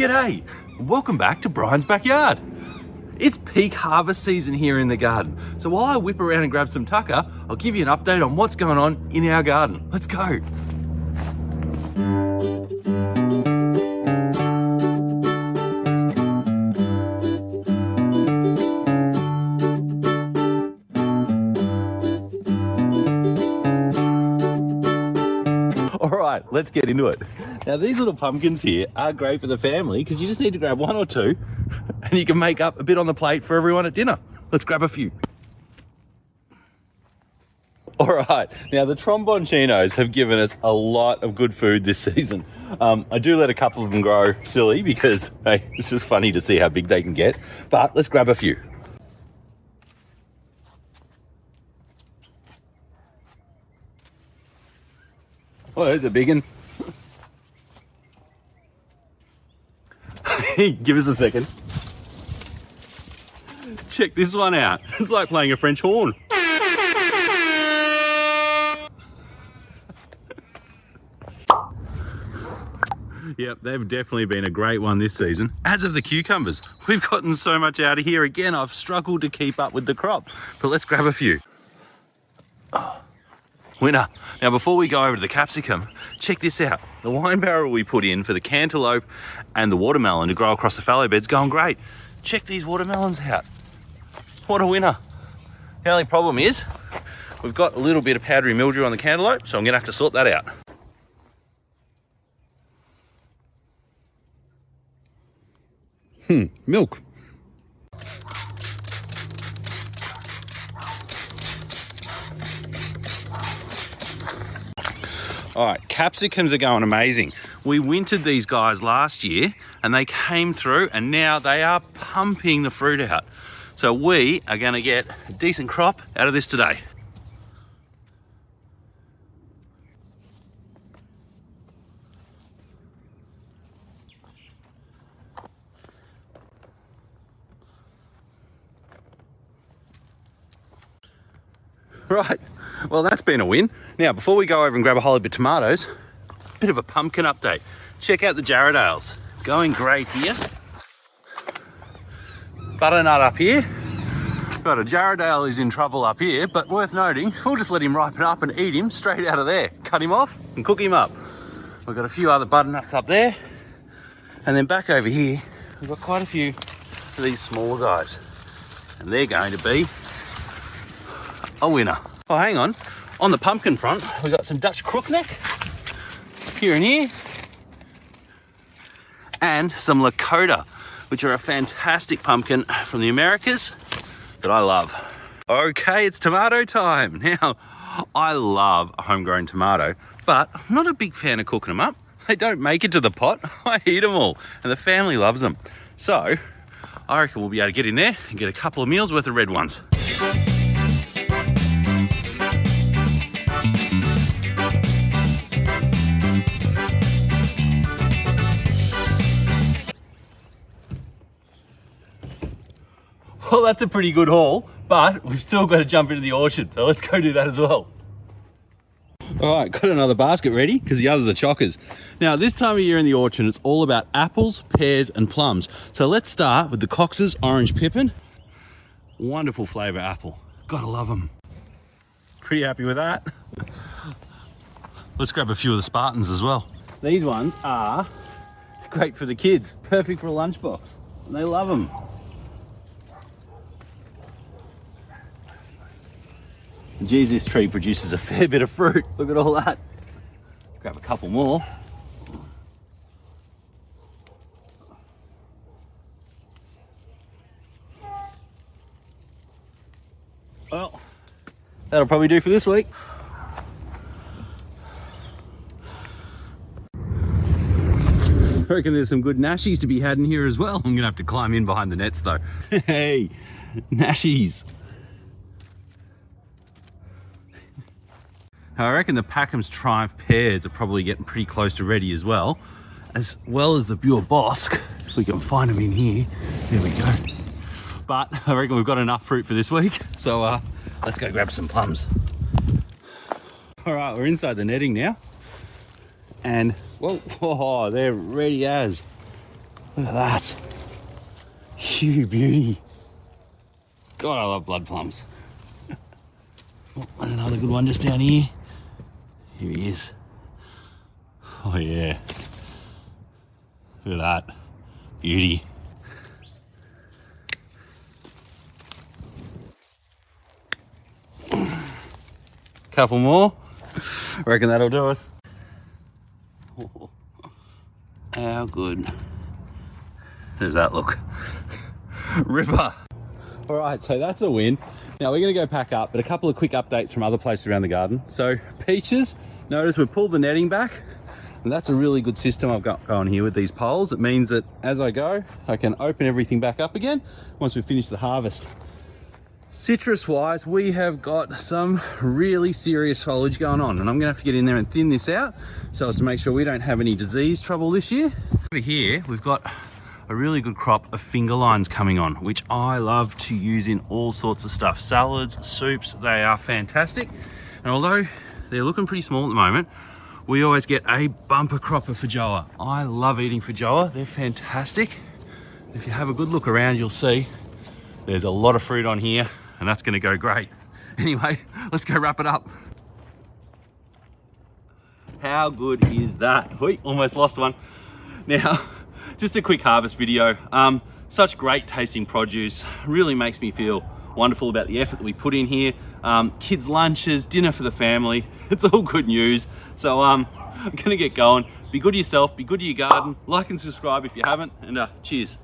G'day, welcome back to Brian's backyard. It's peak harvest season here in the garden, so while I whip around and grab some tucker, I'll give you an update on what's going on in our garden. Let's go. Alright, let's get into it. Now these little pumpkins here are great for the family because you just need to grab one or two and you can make up a bit on the plate for everyone at dinner. Let's grab a few. Alright, now the tromboncinos have given us a lot of good food this season. I do let a couple of them grow silly because, hey, it's just funny to see how big they can get, but let's grab a few. Oh, there's a big one. Give us a second. Check this one out. It's like playing a French horn. Yep, they've definitely been a great one this season. As of the cucumbers, we've gotten so much out of here. Again, I've struggled to keep up with the crop, but let's grab a few. Oh, winner. Now, before we go over to the capsicum, check this out. The wine barrel we put in for the cantaloupe and the watermelon to grow across the fallow bed's going great. Check these watermelons out. What a winner. The only problem is we've got a little bit of powdery mildew on the cantaloupe, so I'm gonna have to sort that out. Milk. All right, capsicums are going amazing. We wintered these guys last year and they came through and now they are pumping the fruit out. So we are gonna get a decent crop out of this today. Right, well that's been a win. Now before we go over and grab a whole heap of tomatoes, a bit of a pumpkin update. Check out the Jarradales, going great here. Butternut up here. But a Jarradale is in trouble up here, but worth noting, we'll just let him ripen up and eat him straight out of there. Cut him off and cook him up. We've got a few other butternuts up there. And then back over here, we've got quite a few of these smaller guys. And they're going to be a winner. Oh, hang on. On the pumpkin front, we've got some Dutch crookneck here and here. And some Lakota, which are a fantastic pumpkin from the Americas that I love. Okay, it's tomato time. Now, I love a homegrown tomato, but I'm not a big fan of cooking them up. They don't make it to the pot. I eat them all, and the family loves them. So, I reckon we'll be able to get in there and get a couple of meals worth of red ones. Well, that's a pretty good haul, but we've still got to jump into the orchard, so let's go do that as well. All right, got another basket ready because the others are chockers. Now, this time of year in the orchard, it's all about apples, pears, and plums. So let's start with the Cox's Orange Pippin. Wonderful flavour apple. Gotta love them. Pretty happy with that. Let's grab a few of the Spartans as well. These ones are great for the kids, perfect for a lunchbox, and they love them. Geez, this tree produces a fair bit of fruit. Look at all that. Grab a couple more. Well, that'll probably do for this week. I reckon there's some good nashies to be had in here as well. I'm gonna have to climb in behind the nets though. Hey, nashies. I reckon the Packham's Triumph pears are probably getting pretty close to ready as well as the Bure Bosque. If we can find them in here. There we go. But I reckon we've got enough fruit for this week. So let's go grab some plums. All right, we're inside the netting now. And, whoa, they're ready as. Look at that. You beauty. God, I love blood plums. Oh, and another good one just down here. Here he is. Oh yeah. Look at that. Beauty. Couple more. Reckon that'll do us. Oh, how good does that look? Ripper. All right, so that's a win. Now we're gonna go pack up, but a couple of quick updates from other places around the garden. So peaches, notice we've pulled the netting back, and that's a really good system I've got going here with these poles. It means that as I go, I can open everything back up again once we finish the harvest. Citrus wise, we have got some really serious foliage going on, and I'm gonna have to get in there and thin this out so as to make sure we don't have any disease trouble this year. Over here, we've got a really good crop of finger lines coming on, which I love to use in all sorts of stuff. Salads, soups, they are fantastic. And although they're looking pretty small at the moment, we always get a bumper crop of feijoa. I love eating feijoa, they're fantastic. If you have a good look around, you'll see there's a lot of fruit on here, and that's gonna go great. Anyway, let's go wrap it up. How good is that? Oi, almost lost one. Now, just a quick harvest video. Such great tasting produce, really makes me feel wonderful about the effort that we put in here. Kids' lunches, dinner for the family, it's all good news. So I'm gonna get going. Be good to yourself, be good to your garden, like and subscribe if you haven't, and cheers.